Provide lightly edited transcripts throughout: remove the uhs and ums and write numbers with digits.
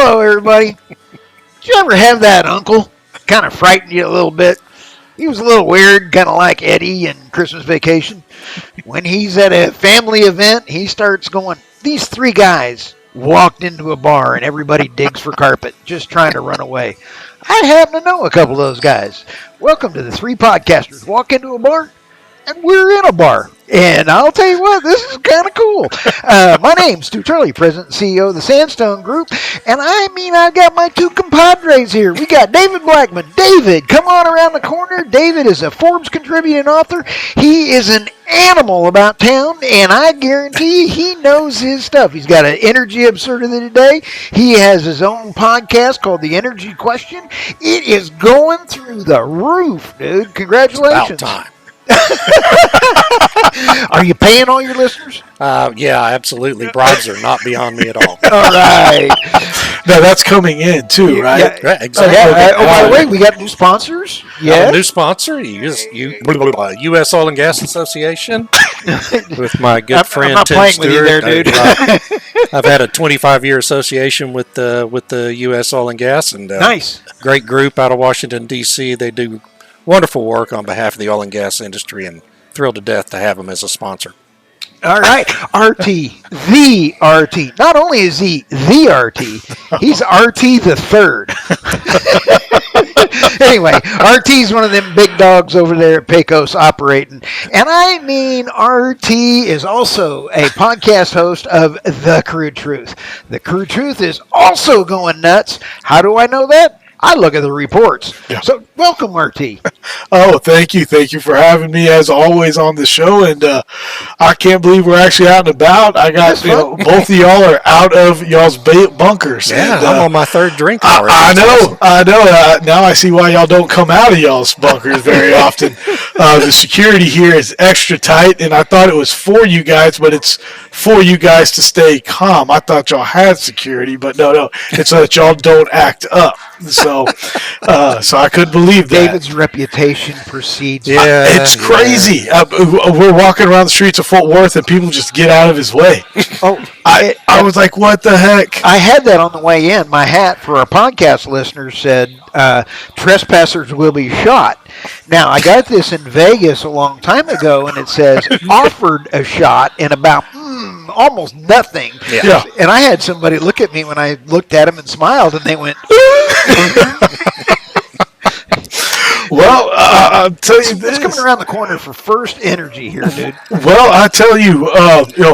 Hello, everybody. Did you ever have that uncle kind of frighten you a little bit? He was a little weird, kind of like Eddie in Christmas Vacation. When he's at a family event, he starts going, these three guys walked into a bar and everybody digs for carpet, just trying to run away. I happen to know a couple of those guys. Welcome to the Three Podcasters. Walk into a bar, and we're in a bar. And I'll tell you what, this is kind of cool. My name's Stu Turley, President and CEO of the Sandstone Group. And I've got my two compadres here. We got David Blackman. David, come on around the corner. David is a Forbes contributing author. He is an animal about town, and I guarantee you he knows his stuff. He's got an Energy Absurdity today. He has his own podcast called The Energy Question. It is going through the roof, dude. Congratulations. It's about time. Are you paying all your listeners? Yeah, absolutely. Bribes are not beyond me at all. All right. No, that's coming in too, right? Yeah, right, exactly. By the way, we got new sponsors. Yeah, new sponsor, U.S. Oil and Gas Association, with my good friend I'm not Tim playing Stewart. with you there, dude. I've had a 25-year association with the U.S. Oil and Gas, and nice, great group out of Washington D.C. They do wonderful work on behalf of the oil and gas industry, and thrilled to death to have them as a sponsor. All right, RT, the RT. Not only is he the RT, he's RT the third. Anyway, RT's one of them big dogs over there at Pecos operating. And RT is also a podcast host of The Crude Truth. The Crude Truth is also going nuts. How do I know that? I look at the reports. Yeah. So, welcome, RT. Oh, thank you. Thank you for having me, as always, on the show. And I can't believe we're actually out and about. I got, both of y'all are out of y'all's bunkers. Yeah, and, I'm on my third drink already. I know. Now I see why y'all don't come out of y'all's bunkers very often. The security here is extra tight, and I thought it was for you guys, but it's for you guys to stay calm. I thought y'all had security, but no. It's so that y'all don't act up. So I couldn't believe that. David's reputation precedes. Yeah, it's crazy. Yeah. We're walking around the streets of Fort Worth, and people just get out of his way. I was like, what the heck? I had that on the way in. My hat for our podcast listeners said, trespassers will be shot. Now, I got this in Vegas a long time ago, and it says, offered a shot in about almost nothing. Yeah. And I had somebody look at me when I looked at them and smiled, and they went, Well, I'll tell you this. It's coming around the corner for First Energy here, dude. Well, I tell you,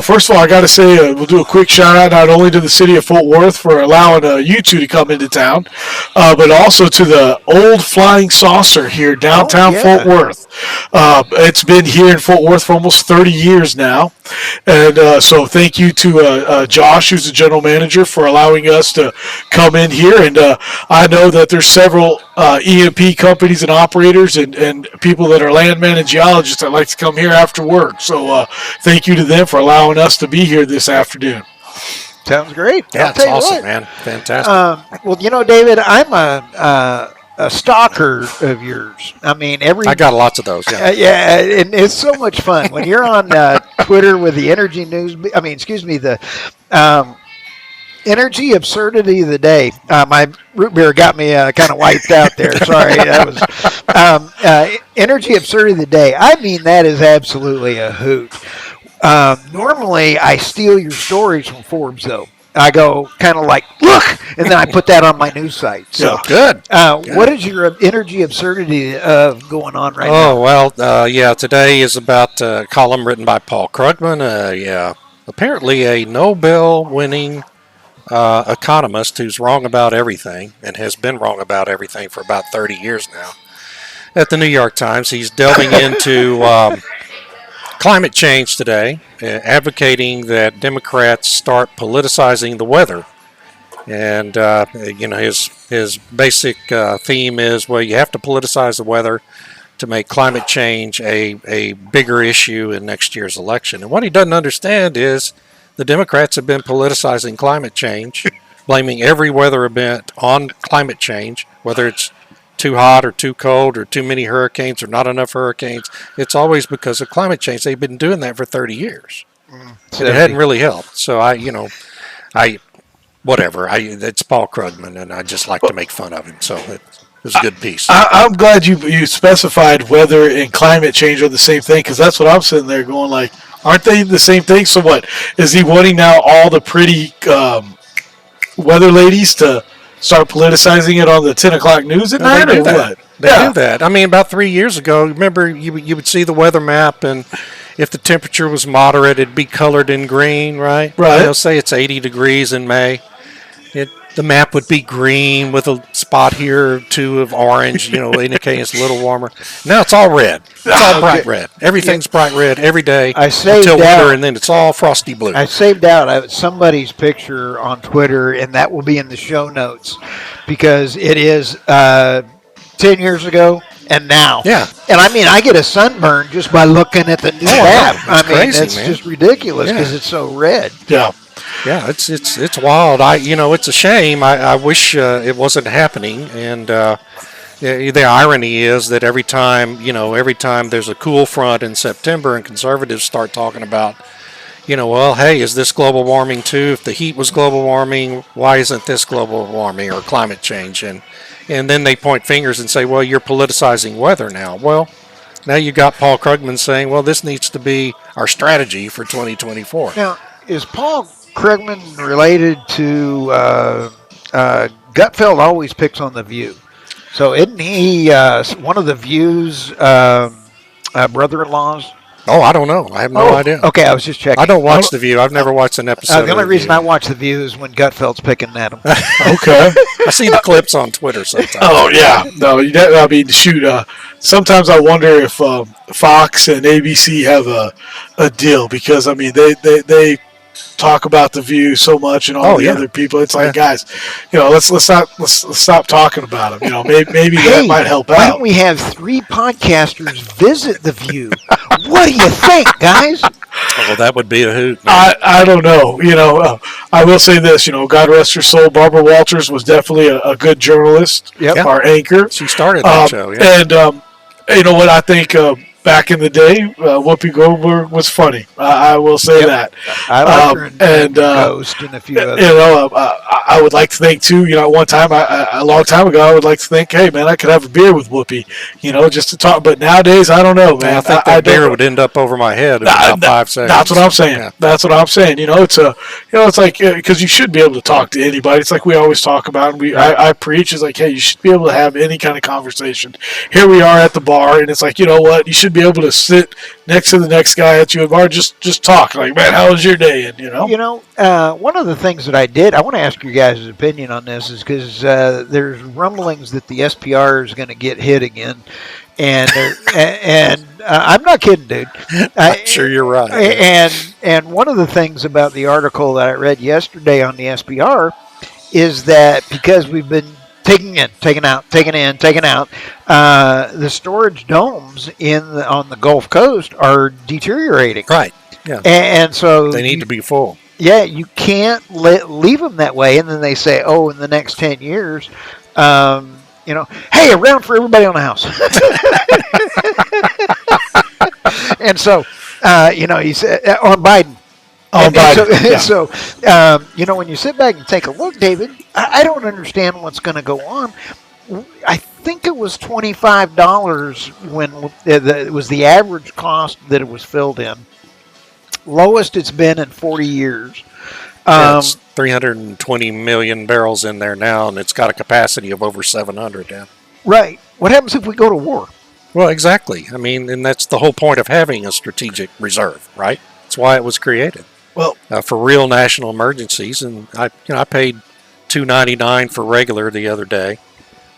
first of all, I got to say we'll do a quick shout out not only to the city of Fort Worth for allowing you two to come into town, but also to the old Flying Saucer here downtown Fort Worth. It's been here in Fort Worth for almost 30 years now. And so thank you to Josh, who's the general manager, for allowing us to come in here. And I know that there's several E&P companies and operators and people that are landmen and geologists that like to come here after work. So thank you to them for allowing us to be here this afternoon. Sounds great. Yeah, it's awesome, man. Fantastic. Well, David, I'm a stalker of yours. I got lots of those. Yeah, and it's so much fun when you're on Twitter with the Energy News. The Energy Absurdity of the Day. My root beer got me kind of wiped out there. Sorry, that was Energy Absurdity of the Day. That is absolutely a hoot. Normally, I steal your stories from Forbes, though. I go kind of like, look, and then I put that on my news site. So good. What is your Energy Absurdity going on right now? Oh, well, today is about a column written by Paul Krugman. Apparently a Nobel-winning economist who's wrong about everything and has been wrong about everything for about 30 years now. At the New York Times, he's delving into climate change today, advocating that Democrats start politicizing the weather. And, his basic theme is, well, you have to politicize the weather to make climate change a bigger issue in next year's election. And what he doesn't understand is the Democrats have been politicizing climate change, blaming every weather event on climate change, whether it's too hot or too cold or too many hurricanes or not enough hurricanes. It's always because of climate change. They've been doing that for 30 years. So it hadn't really helped. So I whatever. It's Paul Krugman, and I just like to make fun of him. So it was a good piece. I'm glad you specified weather and climate change are the same thing, because that's what I'm sitting there going like, aren't they the same thing? So what, is he wanting now all the pretty weather ladies to start politicizing it on the 10 o'clock news at night, They do or that. what? They do that. I mean, about 3 years ago, remember you would see the weather map, and if the temperature was moderate, it'd be colored in green, right? Right. They'll say it's 80 degrees in May. The map would be green with a spot here or two of orange, indicating it's a little warmer. Now it's all red. It's all bright red. Everything's bright red every day until winter, and then it's all frosty blue. I saved out somebody's picture on Twitter, and that will be in the show notes, because it is 10 years ago and now. Yeah. And I mean, I get a sunburn just by looking at the new map. I mean, crazy, it's man. just ridiculous because it's so red. Yeah. Yeah, it's wild. It's a shame. I wish it wasn't happening. And the irony is that every time there's a cool front in September, and conservatives start talking about, well, hey, is this global warming too? If the heat was global warming, why isn't this global warming or climate change? And then they point fingers and say, well, you're politicizing weather now. Well, now you got Paul Krugman saying, well, this needs to be our strategy for 2024. Now, is Paul Krugman related to Gutfeld? Always picks on The View. So isn't he one of The View's brother-in-laws? Oh, I don't know. I have no idea. Okay, I was just checking. I don't watch The View. I've never watched an episode. The only reason I watch The View is when Gutfeld's picking at him. Okay. I see the clips on Twitter sometimes. Oh yeah, no. I mean, shoot. Sometimes I wonder if Fox and ABC have a deal, because I mean they talk about The View so much and all the other people. It's like, guys, let's stop talking about them. Maybe that might help out. Why don't we have 3 podcasters visit The View? What do you think, guys? Oh, that would be a hoot. Man. I don't know. I will say this. God rest her soul. Barbara Walters was definitely a good journalist. Yep. Our anchor. She started that show. Yeah. And you know what? I think back in the day, Whoopi Goldberg was funny. I will say that. I like her and Ghost and a few others. I would like to think too. One time, a long time ago, I would like to think, hey man, I could have a beer with Whoopi. Just to talk. But nowadays, I don't know, man. I think that beer would end up over my head in about 5 seconds. That's what I'm saying. Yeah. That's what I'm saying. It's like, because you should be able to talk to anybody. It's like we always talk about, and I preach. It's like, hey, you should be able to have any kind of conversation. Here we are at the bar, and it's like, you know what? You should be able to sit next to the next guy at you at the bar, just talk. Like, man, how was your day? And one of the things that I did, I want to ask your guys' opinion on this, is because there's rumblings that the SPR is going to get hit again, and I'm not kidding, dude. I'm sure you're right. And one of the things about the article that I read yesterday on the SPR is that because we've been taking in, taking out, the storage domes on the Gulf Coast are deteriorating. Right. Yeah. And so they need to be full. Yeah, you can't leave them that way. And then they say, oh, in the next 10 years, hey, a round for everybody on the house. And so, you said on Biden. So, when you sit back and take a look, David, I don't understand what's going to go on. I think it was $25 when it was the average cost that it was filled in. Lowest it's been in 40 years. It's 320 million barrels in there now, and it's got a capacity of over 700 now. Right. What happens if we go to war? Well, exactly. I mean, and that's the whole point of having a strategic reserve, right? That's why it was created. Well, for real national emergencies, and I paid $2.99 for regular the other day.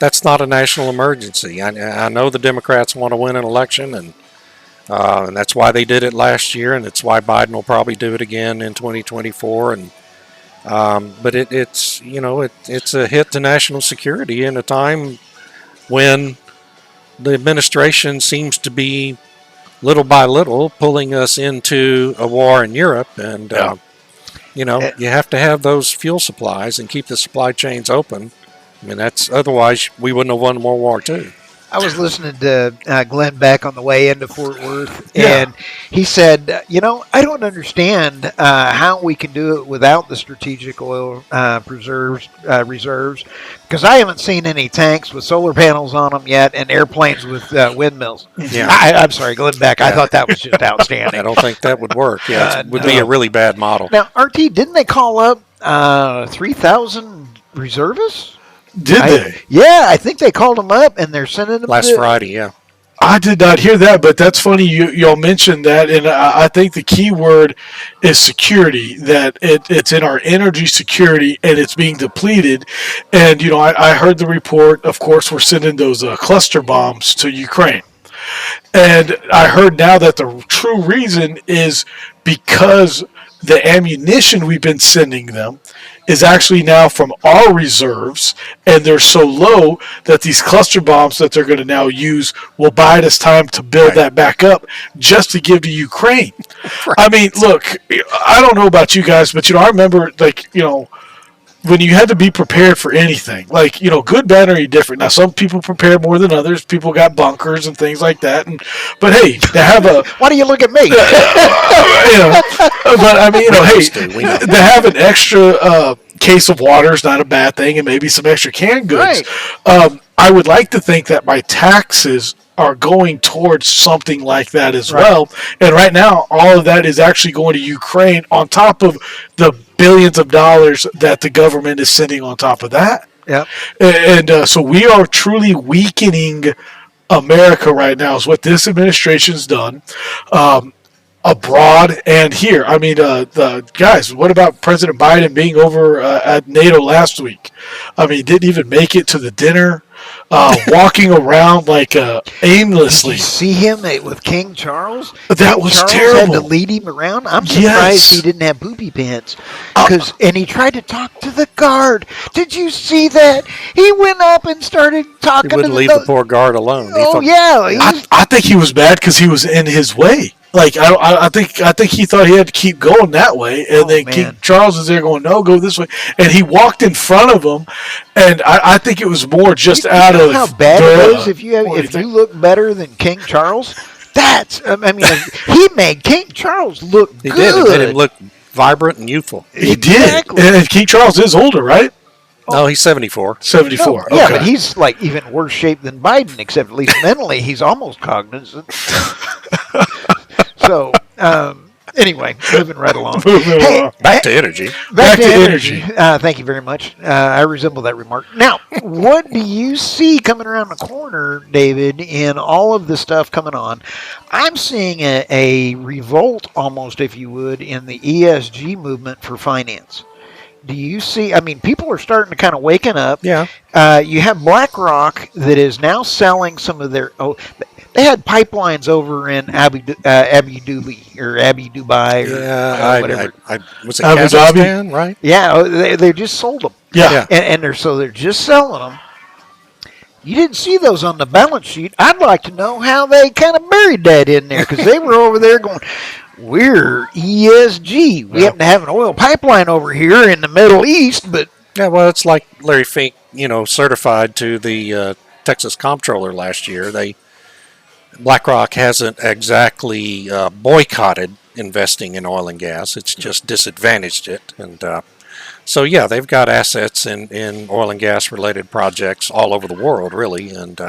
That's not a national emergency. I know the Democrats want to win an election, and that's why they did it last year, and it's why Biden will probably do it again in 2024. And but it's a hit to national security in a time when the administration seems to be little by little pulling us into a war in Europe, and you have to have those fuel supplies and keep the supply chains open. I mean, otherwise we wouldn't have won World War II. I was listening to Glenn Beck on the way into Fort Worth, Yeah. and he said, I don't understand how we can do it without the strategic oil reserves, because I haven't seen any tanks with solar panels on them yet, and airplanes with windmills. Yeah. I'm sorry, Glenn Beck. I thought that was just outstanding. I don't think that would work. Yeah, it would be no. a really bad model. Now, RT, didn't they call up 3,000 reservists? Did they? Yeah, I think they called them up, and they're sending them Last Friday, yeah. I did not hear that, but that's funny y'all mentioned that, and I think the key word is security, that it's in our energy security, and it's being depleted. And, I heard the report, of course, we're sending those cluster bombs to Ukraine. And I heard now that the true reason is because the ammunition we've been sending them is actually now from our reserves, and they're so low that these cluster bombs that they're going to now use will buy us time to build that back up just to give to Ukraine. Right. I mean, look, I don't know about you guys, but, I remember, when you had to be prepared for anything, good, bad, or indifferent. Now, some people prepare more than others. People got bunkers and things like that. But hey, to have a why do you look at me? But I mean, to have an extra case of water is not a bad thing, and maybe some extra canned goods. Right. I would like to think that my taxes are going towards something like that as well. And right now, all of that is actually going to Ukraine on top of the billions of dollars that the government is sending on top of that. Yep. And so we are truly weakening America right now is what this administration's done. Abroad and here. I mean, the guys, what about President Biden being over at NATO last week? I mean, didn't even make it to the dinner, walking around aimlessly. Did you see him with King Charles? That was Charles terrible. Had to lead him around. I'm surprised he didn't have booby pants. And he tried to talk to the guard. Did you see that? He went up and started talking. He wouldn't leave the poor guard alone. I think he was bad because he was in his way. I think he thought he had to keep going that way, and then King Charles is there going, no, go this way, and he walked in front of him, and I think it was more just out of how bad it is if you look better than King Charles. He made King Charles look good. He did. It made him look vibrant and youthful. He did, and King Charles is older, right? No, he's 74. 74. No, okay. Yeah, but he's even worse shape than Biden, except at least mentally, he's almost cognizant. So, anyway, moving right along. Back to energy. Back to energy. Thank you very much. I resemble that remark. Now, what do you see coming around the corner, David, in all of the stuff coming on? I'm seeing a revolt, almost, if you would, in the ESG movement for finance. Do you see? I mean, people are starting to kind of waken up. Yeah. You have BlackRock that is now selling some of their. They had pipelines over in Abu Dhabi or whatever. Was it Kazakhstan, right? Yeah, they just sold them. Yeah. And they're just selling them. You didn't see those on the balance sheet. I'd like to know how they kind of buried that in there, because they were over there going, we're ESG. We happen to have an oil pipeline over here in the Middle East, but... Yeah, well, it's like Larry Fink, certified to the Texas Comptroller last year. BlackRock hasn't exactly boycotted investing in oil and gas. It's just disadvantaged it. And so, yeah, they've got assets in oil and gas related projects all over the world, really. And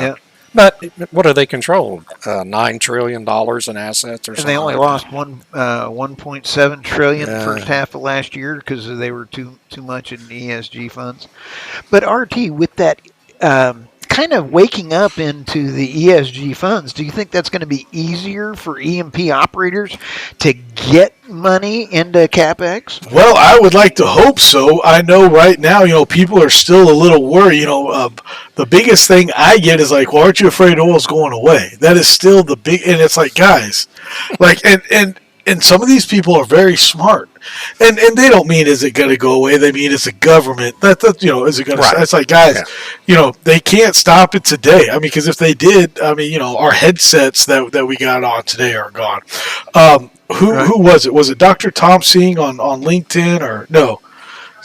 But what do they control? $9 trillion in assets or something? And they only lost 1.7 trillion first half of last year because they were too much in ESG funds. But RT, with that kind of waking up into the ESG funds, do you think that's going to be easier for E&P operators to get money into CapEx? Well, I would like to hope so. I know right now, people are still a little worried. The biggest thing I get is well, aren't you afraid oil's going away? That is still the big, and it's guys, and some of these people are very smart, and they don't mean is it going to go away. They mean it's a government that is it going to? It's guys, they can't stop it today. I mean, because if they did, our headsets that we got on today are gone. Who was it? Was it Dr. Tom Singh on LinkedIn or no?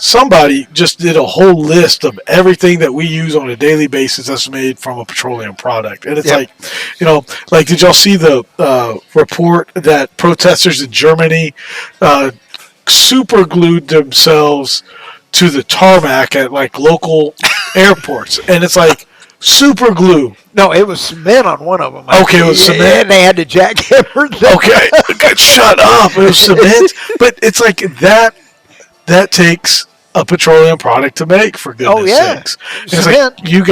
somebody just did a whole list of everything that we use on a daily basis that's made from a petroleum product. And it's Yep. like, you know, like, did y'all see the report that protesters in Germany super glued themselves to the tarmac at like local airports? And it's like super glue. No, it was cement on one of them. Okay, it was cement. And they had to jackhammer them. Okay, shut up. It was cement. But it's like that takes a petroleum product to make, for goodness Oh, yeah. sakes. It's Cement. like you